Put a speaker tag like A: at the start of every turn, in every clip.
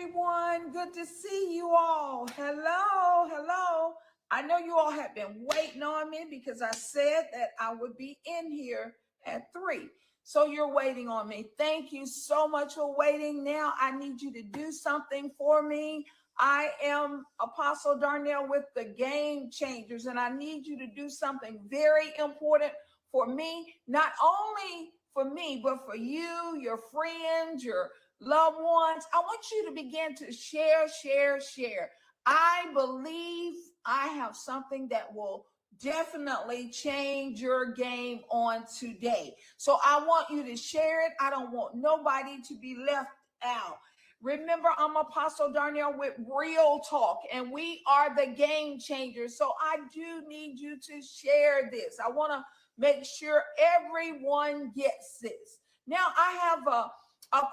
A: everyone. Good to see you all. Hello, hello. I know you all have been waiting on me because I said that I would be in here at 3. So you're waiting on me. Thank you so much for waiting. Now I need you to do something for me. I am Apostle Darnell with the Game Changers, and I need you to do something very important for me, not only for me, but for you, your friends, your loved ones. I want you to begin to share, share, share. I believe I have something that will definitely change your game on today. So I want you to share it. I don't want nobody to be left out. Remember, I'm Apostle Darnell with Real Talk, and we are the game changers. So I do need you to share this. I want to make sure everyone gets this. Now, I have a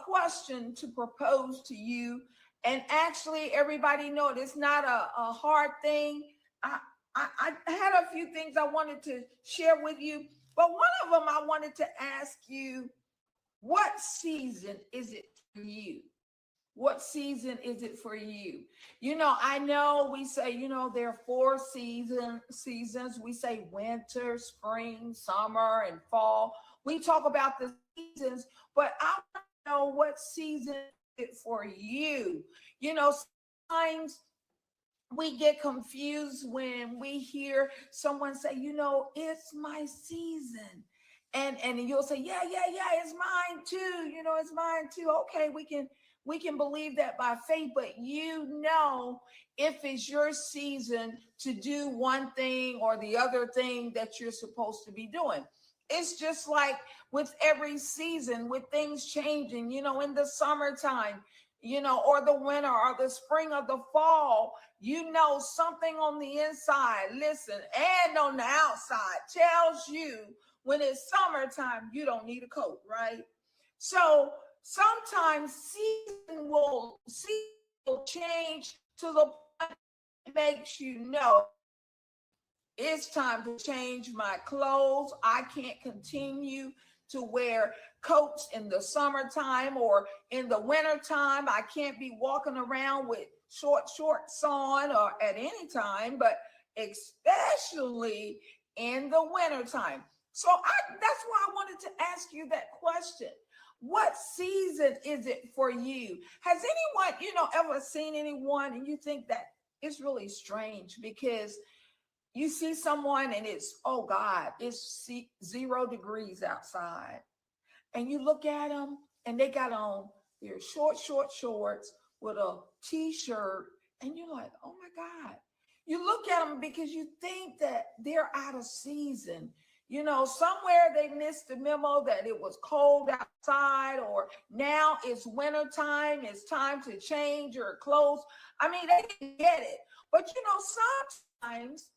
A: question to propose to you. And actually, everybody know it's not a hard thing. I, I had a few things I wanted to share with you, but one of them I wanted to ask you, what season is it for you? What season is it for you? I know we say, there are seasons. We say winter, spring, summer, and fall. We talk about the seasons, but I want to know what season is it for you. Sometimes we get confused when we hear someone say, it's my season. And you'll say, yeah, it's mine too. It's mine too. Okay, we can believe that by faith, but if it's your season to do one thing or the other thing that you're supposed to be doing. It's just like with every season, with things changing, in the summertime, or the winter or the spring or the fall, something on the inside, listen, and on the outside tells you when it's summertime, you don't need a coat, right? So sometimes season will change to the point it makes you know it's time to change my clothes. I can't continue to wear coats in the summertime or in the wintertime. I can't be walking around with shorts on or at any time, but especially in the wintertime. So that's why I wanted to ask you that question. What season is it for you? Has anyone, ever seen anyone and you think that it's really strange because you see someone and it's, oh God, it's 0 degrees outside. And you look at them and they got on their shorts with a t-shirt. And you're like, oh my God. You look at them because you think that they're out of season. Somewhere they missed the memo that it was cold outside, or now it's winter time. It's time to change your clothes. I mean, they didn't get it. But sometimes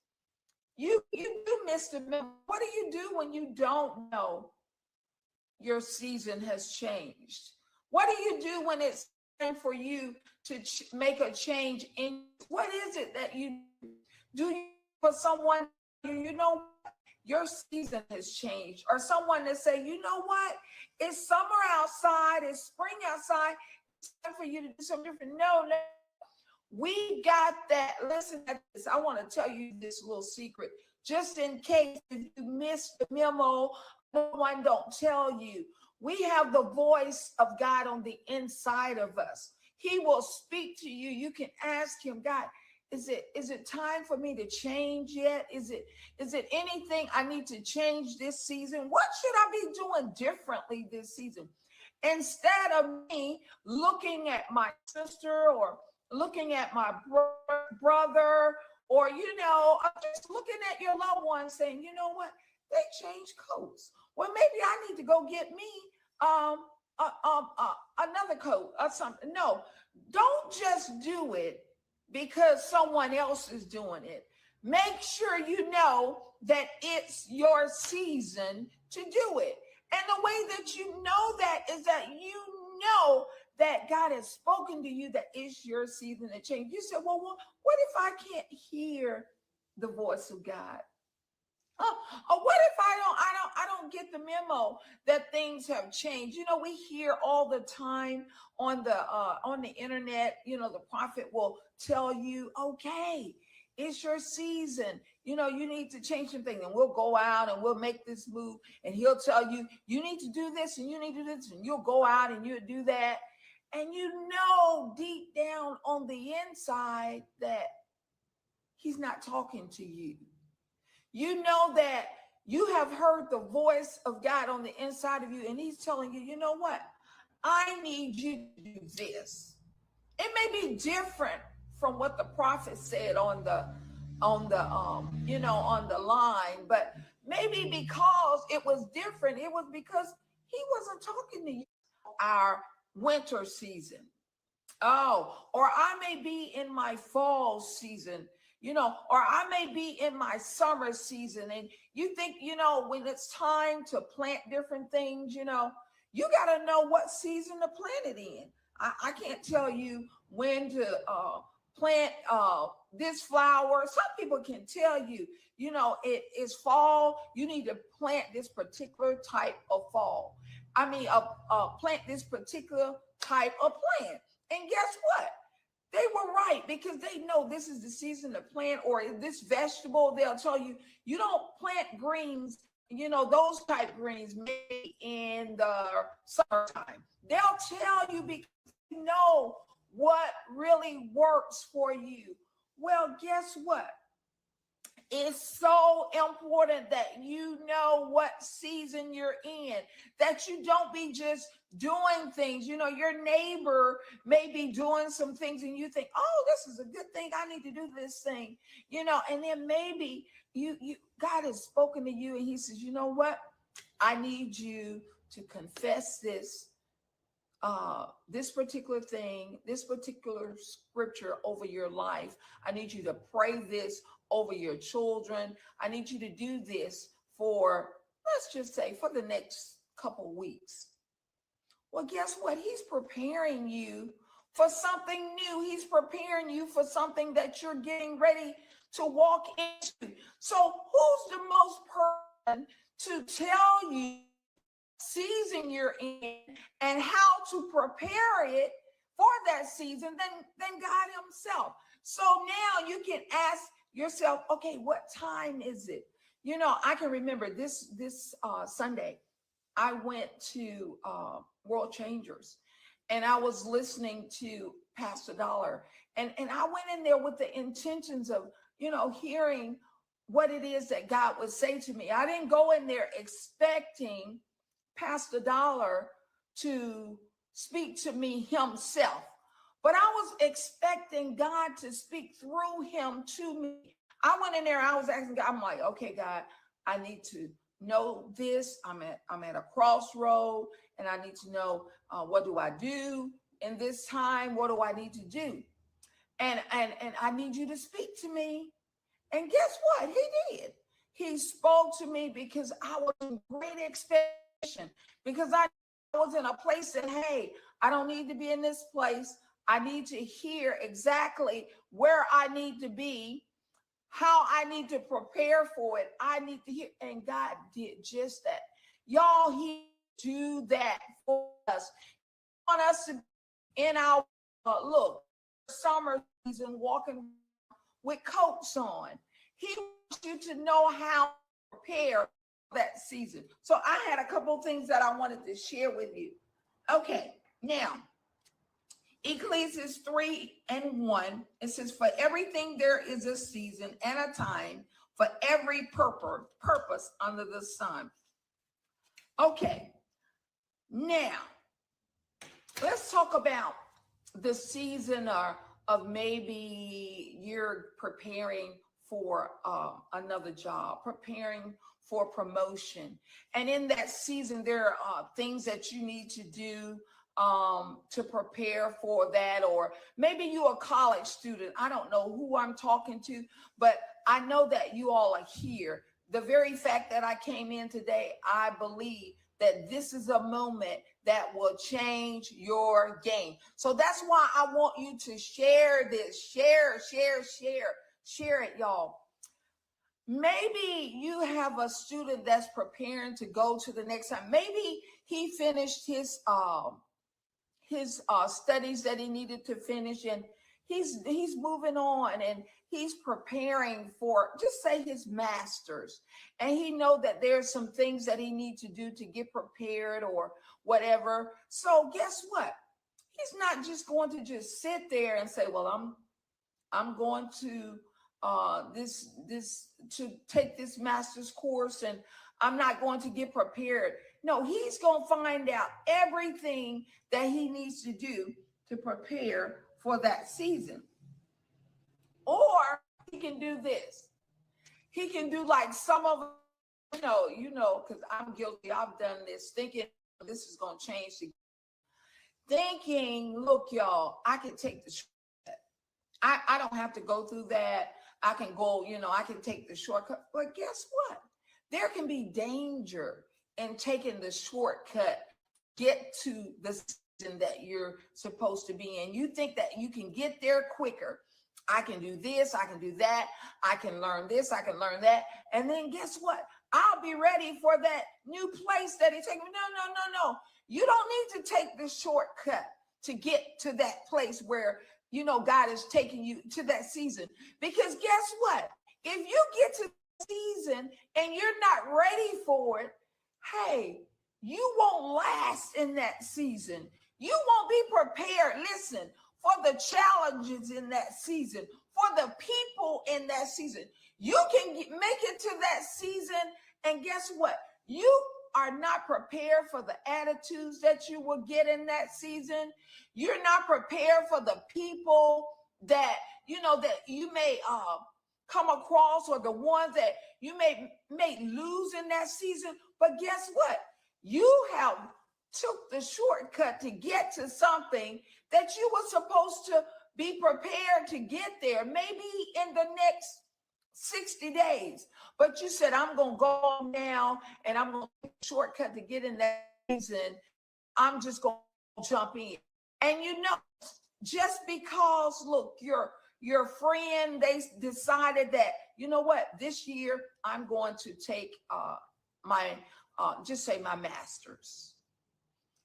A: you do miss the memo. What do you do when you don't know your season has changed? What do you do when it's time for you to make a change in? What is it that you do? For someone, your season has changed, or someone that say, it's summer outside, it's spring outside, it's time for you to do something different. No, we got that. Listen to this. I want to tell you this little secret, just in case if you missed the memo, no one don't tell you. We have the voice of God on the inside of us. He will speak to you. You can ask him, God, is it time for me to change yet? Is it anything I need to change this season? What should I be doing differently this season? Instead of me looking at my sister or looking at my brother, or just looking at your loved one saying, you know what, they changed coats. Well, maybe I need to go get me another coat or something. No, don't just do it because someone else is doing it. Make sure you know that it's your season to do it. And the way that you know that is that that God has spoken to you that it's your season to change. You said, well, what if I can't hear the voice of God? What if I don't get the memo that things have changed? We hear all the time on the internet. The prophet will tell you, okay, it's your season. You need to change some things, and we'll go out and we'll make this move, and he'll tell you, you need to do this and you need to do this, and you'll go out and you'll do that. And deep down on the inside that he's not talking to you. You know that you have heard the voice of God on the inside of you, and he's telling you, you know what? I need you to do this. It may be different from what the prophet said on the line, but maybe because it was different, it was because he wasn't talking to you. Our winter season. Oh, or I may be in my fall season, or I may be in my summer season. And you think, when it's time to plant different things, you got to know what season to plant it in. I can't tell you when to plant this flower. Some people can tell you, it is fall. You need to plant this particular type of fall. Plant this particular type of plant. And guess what? They were right, because they know this is the season to plant, or this vegetable. They'll tell you, you don't plant greens, those type greens maybe in the summertime. They'll tell you because they know what really works for you. Well, guess what? It's so important that you know what season you're in, that you don't be just doing things. Your neighbor may be doing some things and you think, oh, this is a good thing. I need to do this thing, and then maybe you God has spoken to you and he says, you know what? I need you to confess this particular thing, this particular scripture over your life. I need you to pray this over your children. I need you to do this for, let's just say, for the next couple weeks. Well, guess what? He's preparing you for something new. He's preparing you for something that you're getting ready to walk into. So who's the most person to tell you season you're in and how to prepare it for that season than God himself? So now you can ask yourself, okay, what time is it? I can remember this Sunday, I went to World Changers, and I was listening to Pastor Dollar, and I went in there with the intentions of, hearing what it is that God would say to me. I didn't go in there expecting Pastor Dollar to speak to me himself, but I was expecting God to speak through him to me. I went in there, I was asking God, I'm like, okay, God, I need to know this. I'm at a crossroad, and I need to know what do I do in this time? What do I need to do? And I need you to speak to me. And guess what? He did. He spoke to me because I was in great expectation, because I was in a place that, hey, I don't need to be in this place. I need to hear exactly where I need to be, how I need to prepare for it. I need to hear. And God did just that. Y'all, he do that for us. He want us to be in our summer season walking with coats on. He wants you to know how to prepare that season. So I had a couple of things that I wanted to share with you. Okay, now Ecclesiastes 3:1, it says, for everything there is a season and a time, for every purpose under the sun. Okay, now let's talk about the season of maybe you're preparing for another job, preparing for promotion. And in that season, there are things that you need to do to prepare for that. Or maybe you're a college student. I don't know who I'm talking to, but I know that you all are here. The very fact that I came in today, I believe that this is a moment that will change your game. So that's why I want you to share this. Share it, y'all. Maybe you have a student that's preparing to go to the next time. Maybe he finished his studies that he needed to finish, and he's moving on, and he's preparing for, just say, his masters, and he know that there's some things that he needs to do to get prepared or whatever. So guess what? He's not just going to just sit there and say, well, I'm going to this to take this master's course, and I'm not going to get prepared. No, he's going to find out everything that he needs to do to prepare for that season. Or he can do this. He can do like some of, because I'm guilty. I've done this, thinking this is going to change. Thinking, look, y'all, I can take the shortcut. I don't have to go through that. I can go, I can take the shortcut. But guess what? There can be danger in taking the shortcut, get to the season that you're supposed to be in. You think that you can get there quicker. I can do this, I can do that, I can learn this, I can learn that. And then guess what? I'll be ready for that new place that he's taking me. No. You don't need to take the shortcut to get to that place where, God is taking you to that season. Because guess what? If you get to the season and you're not ready for it, hey, you won't last in that season. You won't be prepared, listen, for the challenges in that season, for the people in that season. You can make it to that season, and guess what? You are not prepared for the attitudes that you will get in that season. You're not prepared for the people that, that you may come across, or the ones that you may lose in that season. But guess what? You have took the shortcut to get to something that you were supposed to be prepared to get there, maybe in the next 60 days. But you said, I'm going to go now, and I'm going to take a shortcut to get in that season. I'm just going to jump in. And just because, look, your friend, they decided that, you know what, this year I'm going to take just say my master's.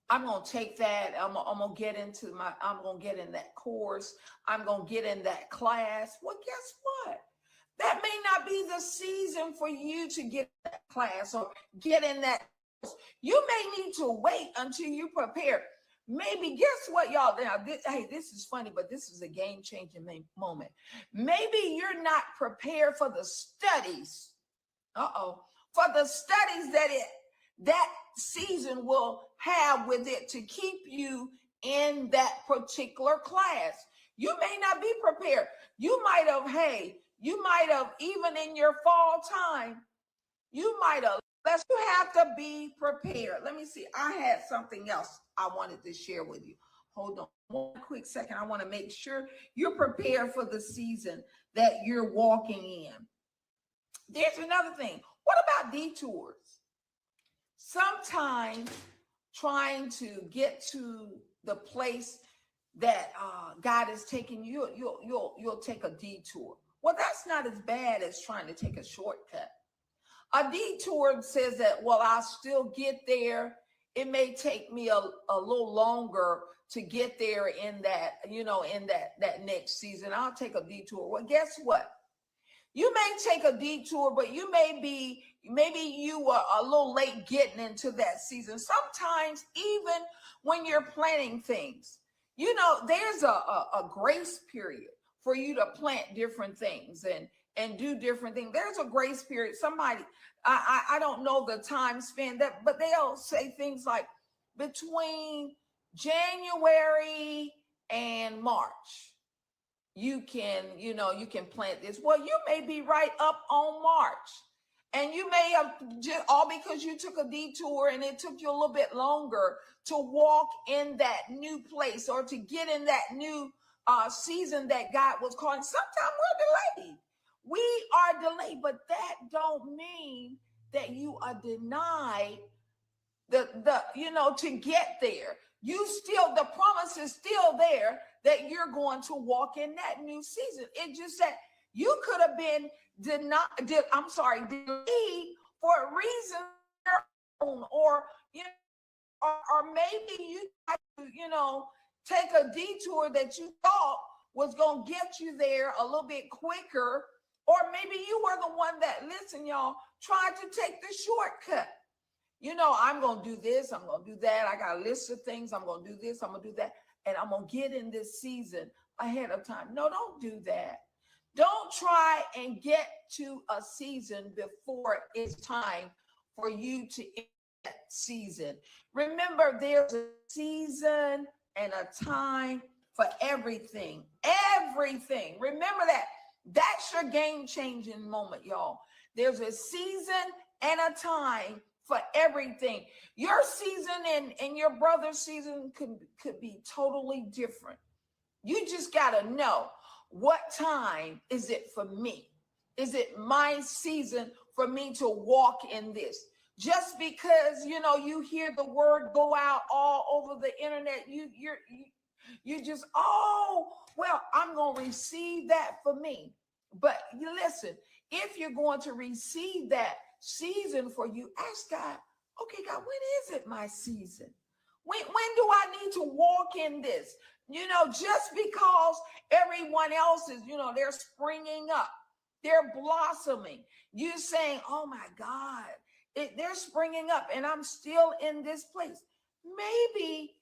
A: I'm going to take that. I'm going to get I'm going to get in that course. I'm going to get in that class. Well, guess what? That may not be the season for you to get that class or get in that course. You may need to wait until you prepare. Maybe, guess what, y'all? Now, this is funny, but this is a game-changing moment. Maybe you're not prepared for the studies. For the studies that season will have with it to keep you in that particular class. You may not be prepared. You might have, even in your fall time, you have to be prepared. Let me see. I had something else I wanted to share with you. Hold on one quick second. I want to make sure you're prepared for the season that you're walking in. There's another thing. What about detours? Sometimes trying to get to the place that God is taking you, you'll take a detour. Well, that's not as bad as trying to take a shortcut. A detour says that, well, I'll still get there. It may take me a little longer to get there in that, in that next season. I'll take a detour. Well, guess what? You may take a detour, but maybe you were a little late getting into that season. Sometimes, even when you're planning things, there's a grace period for you to plant different things and do different things. There's a grace period. Somebody, I don't know the time span but they'll say things like between January and March. You can plant this. Well, you may be right up on March, and you may have just all because you took a detour and it took you a little bit longer to walk in that new place or to get in that new season that God was calling. Sometimes we're delayed. We are delayed, but that don't mean that you are denied to get there. The promise is still there that you're going to walk in that new season. It's just that You could have been delayed for a reason or you know, or maybe you had to, take a detour that you thought was gonna get you there a little bit quicker, or maybe you were the one that, listen, y'all, tried to take the shortcut. I'm going to do this, I'm going to do that. I got a list of things. I'm going to do this, I'm going to do that. And I'm going to get in this season ahead of time. No, don't do that. Don't try and get to a season before it's time for you to end that season. Remember, there's a season and a time for everything. Everything. Remember that. That's your game-changing moment, y'all. There's a season and a time for everything. Your season and your brother's season could be totally different. You just got to know, what time is it for me? Is it my season for me to walk in this? Just because, you hear the word go out all over the internet, you just, oh, well, I'm going to receive that for me. But you listen, if you're going to receive that season for you, ask God, okay, God, when is it my season? When do I need to walk in this? Just because everyone else is, they're springing up, they're blossoming. You saying, oh my God, they're springing up and I'm still in this place. Maybe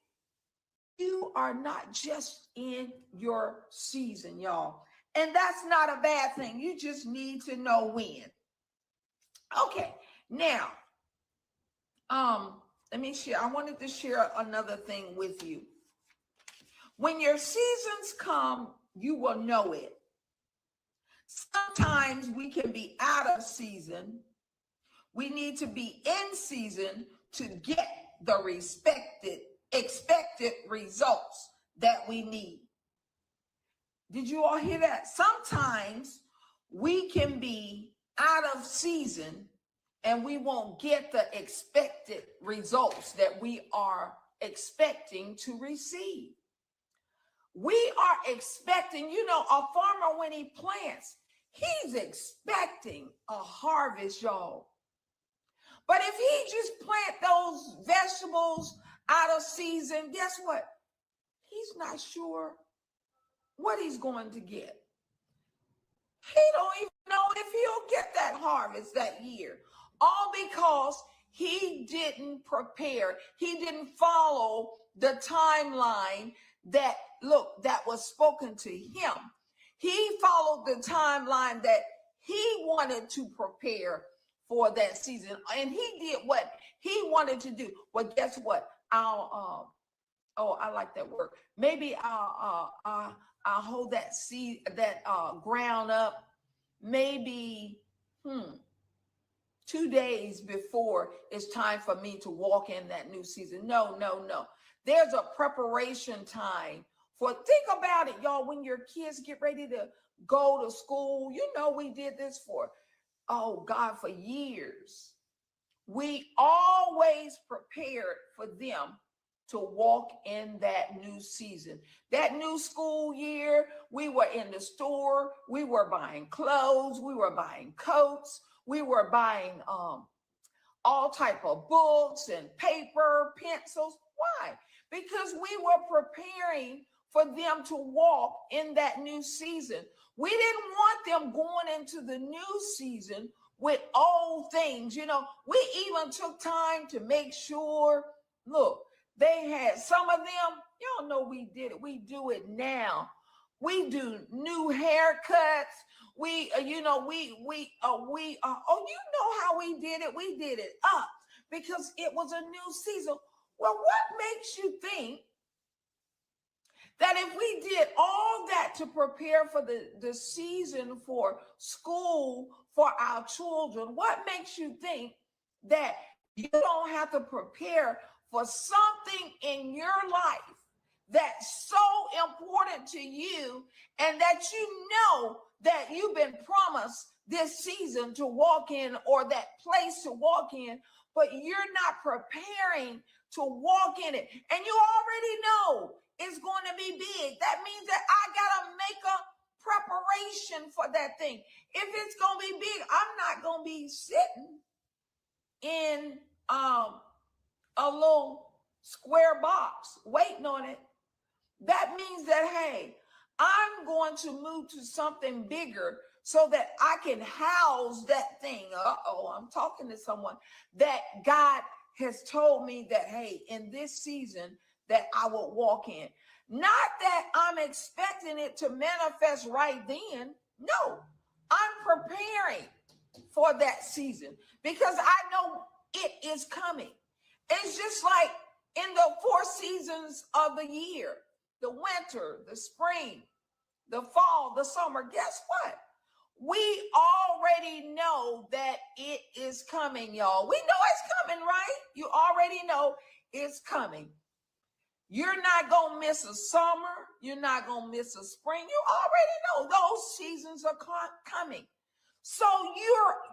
A: you are not just in your season, y'all. And that's not a bad thing. You just need to know when. Okay, now, let me share. I wanted to share another thing with you. When your seasons come, you will know it. Sometimes we can be out of season. We need to be in season to get the expected results that we need. Did you all hear that? Sometimes we can be out of season and we won't get the expected results that we are expecting to receive. We are expecting, a farmer, when he plants, he's expecting a harvest, y'all. But if he just plant those vegetables out of season, guess what? He's not sure what he's going to get. He don't even know if he'll get that harvest that year. All because he didn't prepare. He didn't follow the timeline that was spoken to him. He followed the timeline that he wanted to prepare for that season. And he did what he wanted to do. Well, guess what? I like that word. Maybe I'll hold that seed, that ground up, maybe 2 days before it's time for me to walk in that new season. No. There's a preparation time think about it, y'all, when your kids get ready to go to school. We did this for years. We always prepared for them to walk in that new season. That new school year, we were in the store, we were buying clothes, we were buying coats, we were buying all type of books and paper, pencils. Why? Because we were preparing for them to walk in that new season. We didn't want them going into the new season with old things. We even took time to make sure, look, they had some of them, y'all know we did it. We do it now. We do new haircuts. You know how we did it. We did it up because it was a new season. Well, what makes you think that if we did all that to prepare for the season for school for our children, what makes you think that you don't have to prepare for something in your life that's so important to you and that that you've been promised this season to walk in or that place to walk in, but you're not preparing to walk in it. And you already know it's going to be big. That means that I got to make preparation for that thing. If it's going to be big, I'm not going to be sitting in a little square box waiting on it. That means that, hey, I'm going to move to something bigger so that I can house that thing. I'm talking to someone that God has told me that, hey, in this season that I will walk in. Not that I'm expecting it to manifest right then. No, I'm preparing for that season because I know it is coming. It's just like in the 4 seasons of the year, the winter, the spring, the fall, the summer. Guess what? We already know that it is coming, y'all. We know it's coming, right? You already know it's coming. You're not going to miss a summer. You're not going to miss a spring. You already know those seasons are coming. So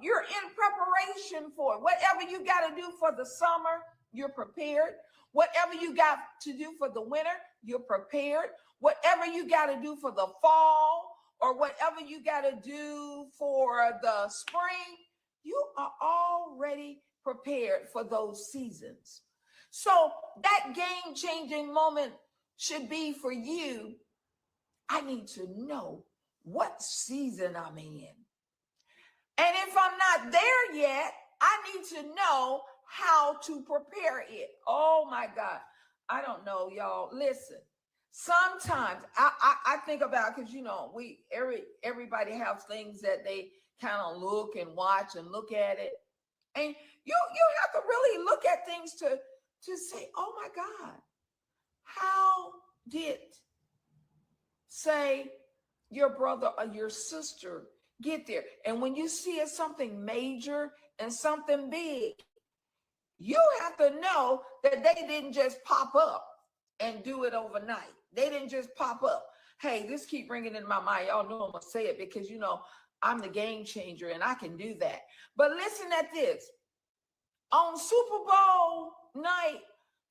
A: you're in preparation for it. Whatever you got to do for the summer, you're prepared. Whatever you got to do for the winter, you're prepared. Whatever you got to do for the fall or whatever you got to do for the spring, you are already prepared for those seasons. So that game-changing moment should be for you. I need to know what season I'm in. And if I'm not there yet, I need to know how to prepare it. Oh my God. I don't know, y'all. Listen, sometimes I think about, because everybody have things that they kind of look and watch and look at it. And you have to really look at things to say, oh my God, how did, say, your brother or your sister get there? And when you see it something major and something big, you have to know that they didn't just pop up and do it overnight. They didn't just pop up. Hey, this keep ringing in my mind. Y'all know I'm going to say it because, I'm the game changer and I can do that. But listen at this. On Super Bowl night,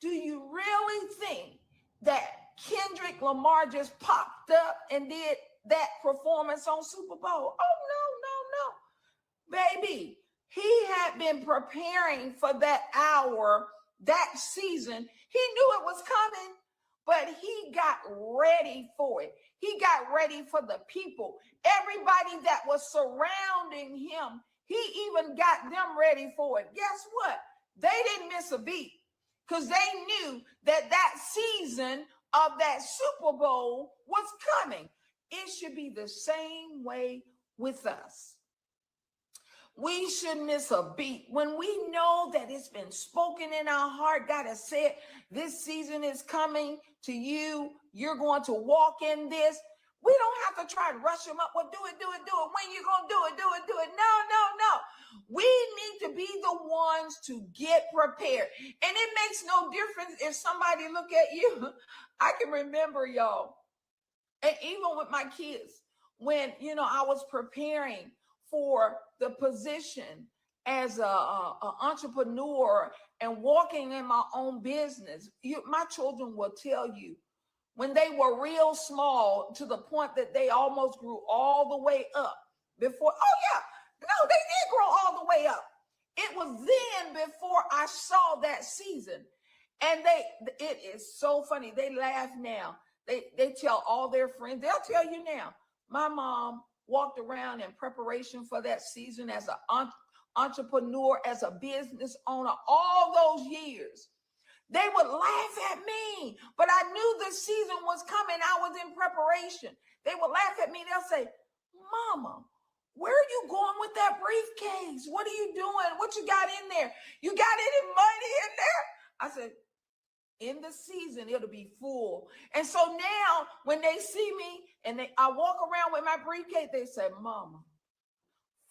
A: do you really think that Kendrick Lamar just popped up and did that performance on Super Bowl? Oh, no. Baby, he had been preparing for that hour, that season. He knew it was coming, but he got ready for it. He got ready for the people. Everybody that was surrounding him, he even got them ready for it. Guess what? They didn't miss a beat because they knew that season of that Super Bowl was coming. It should be the same way with us. We shouldn't miss a beat. When we know that it's been spoken in our heart, God has said, this season is coming to you. You're going to walk in this. We don't have to try to rush them up. Well, do it. When you going to do it. No. We need to be the ones to get prepared. And it makes no difference if somebody look at you. I can remember, y'all, and even with my kids, when, I was preparing for the position as a entrepreneur and walking in my own business. My children will tell you, when they were real small to the point that they almost grew all the way up before. Oh yeah, no, they did grow all the way up. It was then before I saw that season. And it is so funny. They laugh now. They tell all their friends, they'll tell you now, my mom walked around in preparation for that season as an entrepreneur, as a business owner, all those years. They would laugh at me, but I knew the season was coming. I was in preparation. They would laugh at me. They'll say, Mama, where are you going with that briefcase? What are you doing? What you got in there? You got any money in there? I said, in the season, it'll be full. And so now when they see me and I walk around with my briefcase, they say, Mama,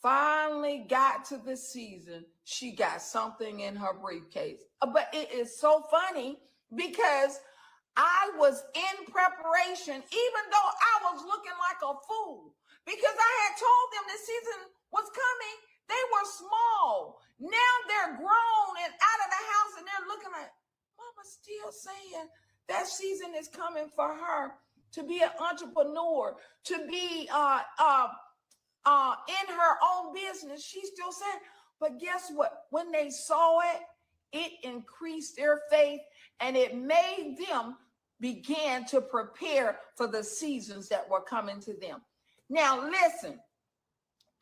A: finally got to the season. She got something in her briefcase. But it is so funny because I was in preparation, even though I was looking like a fool, because I had told them the season was coming. They were small. Now they're grown and out of the house and they're looking like, Mama's still saying that season is coming for her to be an entrepreneur, to be in her own business. She still said, but guess what? When they saw it, it increased their faith and it made them begin to prepare for the seasons that were coming to them. Now, listen,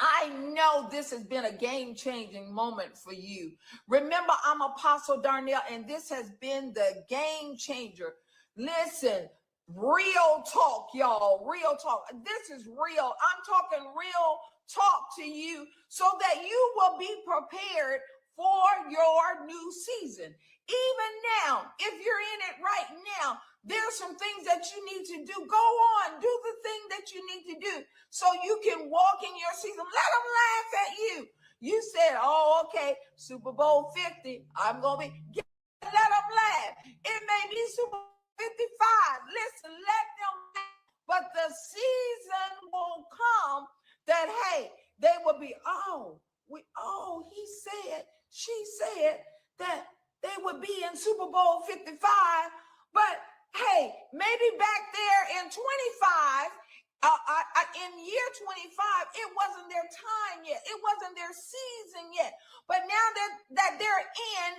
A: I know this has been a game-changing moment for you. Remember, I'm Apostle Darnell, and this has been the game changer. Listen, real talk, y'all, real talk. This is real. I'm talking real talk to you so that you will be prepared for your new season. Even now, if you're in it right now, there's some things that you need to do. Go on, do the thing that you need to do so you can walk in your season. Let them laugh at you. You said, oh, okay, Super Bowl 50, I'm going to be, let them laugh. It may be Super Bowl 55. Listen, let them laugh. But the season will come that, hey, they will be, he said, she said that they would be in Super Bowl 55, but hey, maybe back there in 25, in year 25, it wasn't their time yet. It wasn't their season yet. But now that they're in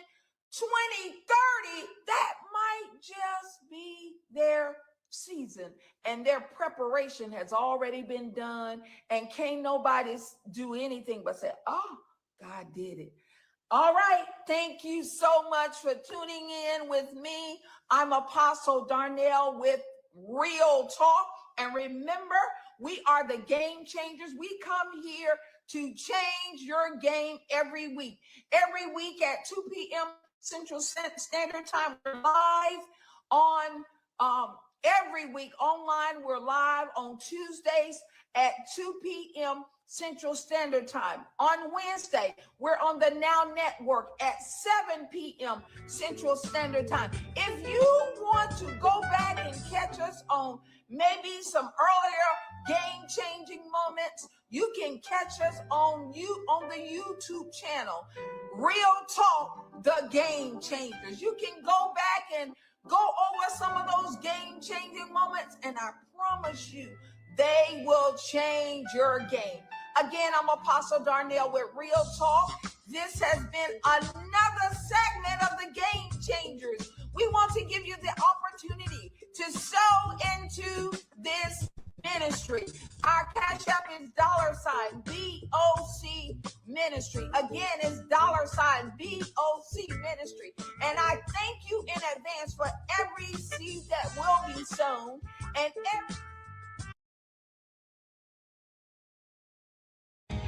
A: 2030, that might just be their season, and their preparation has already been done, and can't nobody do anything but say, oh, God did it. All right, thank you so much for tuning in with me. I'm Apostle Darnell with Real Talk, and remember, we are the game changers. We come here to change your game every week. Every week at 2 p.m. Central Standard Time, we're live on every week online. We're live on Tuesdays at 2 p.m. Central Standard Time. On Wednesday, we're on the Now Network at 7 p.m. Central Standard Time. If you want to go back and catch us on maybe some earlier game-changing moments, you can catch us on the YouTube channel, Real Talk, The Game Changers. You can go back and go over some of those game-changing moments, and I promise you, they will change your game. Again, I'm Apostle Darnell with Real Talk. This has been another segment of the Game Changers. We want to give you the opportunity to sow into this ministry. Our cash app is $BOC Ministry. Again, it's $BOC Ministry. And I thank you in advance for every seed that will be sown and every